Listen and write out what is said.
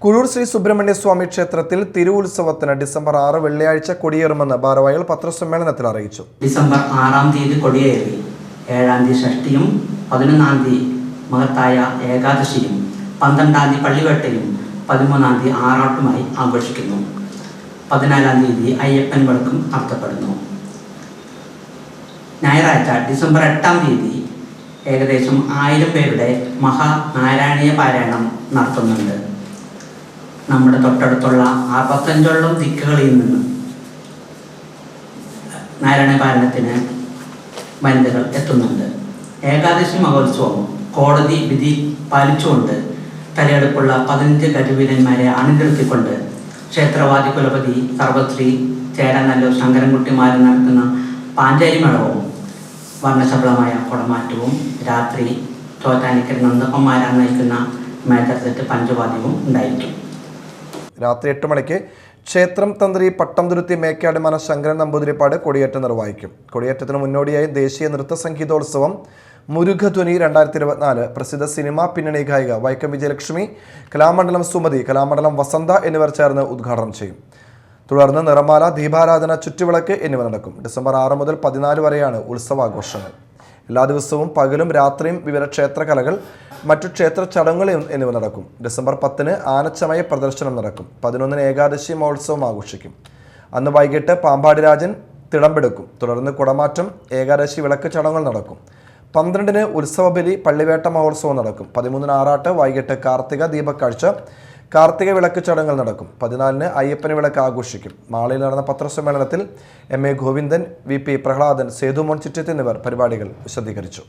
കുഴൂർ ശ്രീ സുബ്രഹ്മണ്യ സ്വാമി ക്ഷേത്രത്തിൽ തിരുവുത്സവത്തിന് ഡിസംബർ 6 വെള്ളിയാഴ്ച കൊടിയേറുമെന്ന് ഭാരവാഹികൾ പത്രസമ്മേളനത്തിൽ അറിയിച്ചു. ഡിസംബർ 6 കൊടിയേറി 7 ഷഷ്ടിയും 11 മഹത്തായ ഏകാദശിയും 12 പള്ളിവേട്ടയും 13 ആറാട്ടുമായി ആഘോഷിക്കുന്നു. 14 അയ്യപ്പൻ വിളക്കും നടത്തപ്പെടുന്നു. ഞായറാഴ്ച ഡിസംബർ 8 ഏകദേശം 1000 പേരുടെ മഹാനാരായണീയ പാരായണം നടത്തുന്നുണ്ട്. നമ്മുടെ തൊട്ടടുത്തുള്ള 65ഓളം ദിക്കുകളിൽ നിന്ന് നാരായണ പാരായണത്തിന് വനിതകൾ എത്തുന്നുണ്ട്. ഏകാദശി മഹോത്സവം കോടതി വിധി പാലിച്ചുകൊണ്ട് തലയെടുപ്പുള്ള 15 ഗജവീരന്മാരെ അണിനിരത്തിക്കൊണ്ട് ക്ഷേത്രവാദി കുലപതി സർവശ്രീ ചേരാനല്ലൂർ ശങ്കരൻകുട്ടിമാരും നടത്തുന്ന പാഞ്ചാരിമേളവും വർണ്ണശബളമായ കുടമാറ്റവും രാത്രി ചോറ്റാനിക്കൽ നന്ദപ്പന്മാരാൻ നയിക്കുന്ന മേത്തരത്തെട്ട് പഞ്ചവാദ്യവും ഉണ്ടായിരിക്കും. രാത്രി 8 മണിക്ക് ക്ഷേത്രം തന്ത്രി പട്ടംതുരുത്തി മേക്കാട് മന ശങ്കരൻ നമ്പൂതിരിപ്പാട് കൊടിയേറ്റം നിർവഹിക്കും. കൊടിയേറ്റത്തിന് മുന്നോടിയായി ദേശീയ നൃത്ത സംഗീതോത്സവം മുരുഘധ്വനി 2024 പ്രസിദ്ധ സിനിമാ പിന്നണി ഗായിക വൈക്കം വിജയലക്ഷ്മി, കലാമണ്ഡലം സുമതി, കലാമണ്ഡലം വസന്ത എന്നിവർ ചേർന്ന് ഉദ്ഘാടനം ചെയ്യും. തുടർന്ന് നിറമാല, ദീപാരാധന, ചുറ്റുവിളക്ക് എന്നിവ നടക്കും. ഡിസംബർ 6 മുതൽ 14 വരെയാണ് ഉത്സവാഘോഷങ്ങൾ. എല്ലാ ദിവസവും പകലും രാത്രിയും വിവിധ ക്ഷേത്രകലകൾ, മറ്റു ക്ഷേത്ര ചടങ്ങുകൾ എന്നിവ നടക്കും. ഡിസംബർ 10 ആനച്ചമയ പ്രദർശനം നടക്കും. 11 ഏകാദശി മഹോത്സവം ആഘോഷിക്കും. അന്ന് വൈകിട്ട് പാമ്പാടി രാജൻ തിടമ്പെടുക്കും. തുടർന്ന് കുടമാറ്റം, ഏകാദശി വിളക്ക് ചടങ്ങുകൾ നടക്കും. 12 ഉത്സവബലി, പള്ളിവേട്ട മഹോത്സവം നടക്കും. 13 ആറാട്ട്, വൈകിട്ട് കാർത്തിക ദീപക്കാഴ്ച, കാർത്തിക വിളക്ക് ചടങ്ങുകൾ നടക്കും. 14 അയ്യപ്പന് വിളക്ക് ആഘോഷിക്കും. മാളയിൽ നടന്ന പത്രസമ്മേളനത്തിൽ MA ഗോവിന്ദൻ, VP പ്രഹ്ലാദൻ, സേതുമോൻ ചിറ്റത്ത് എന്നിവർ പരിപാടികൾ വിശദീകരിച്ചു.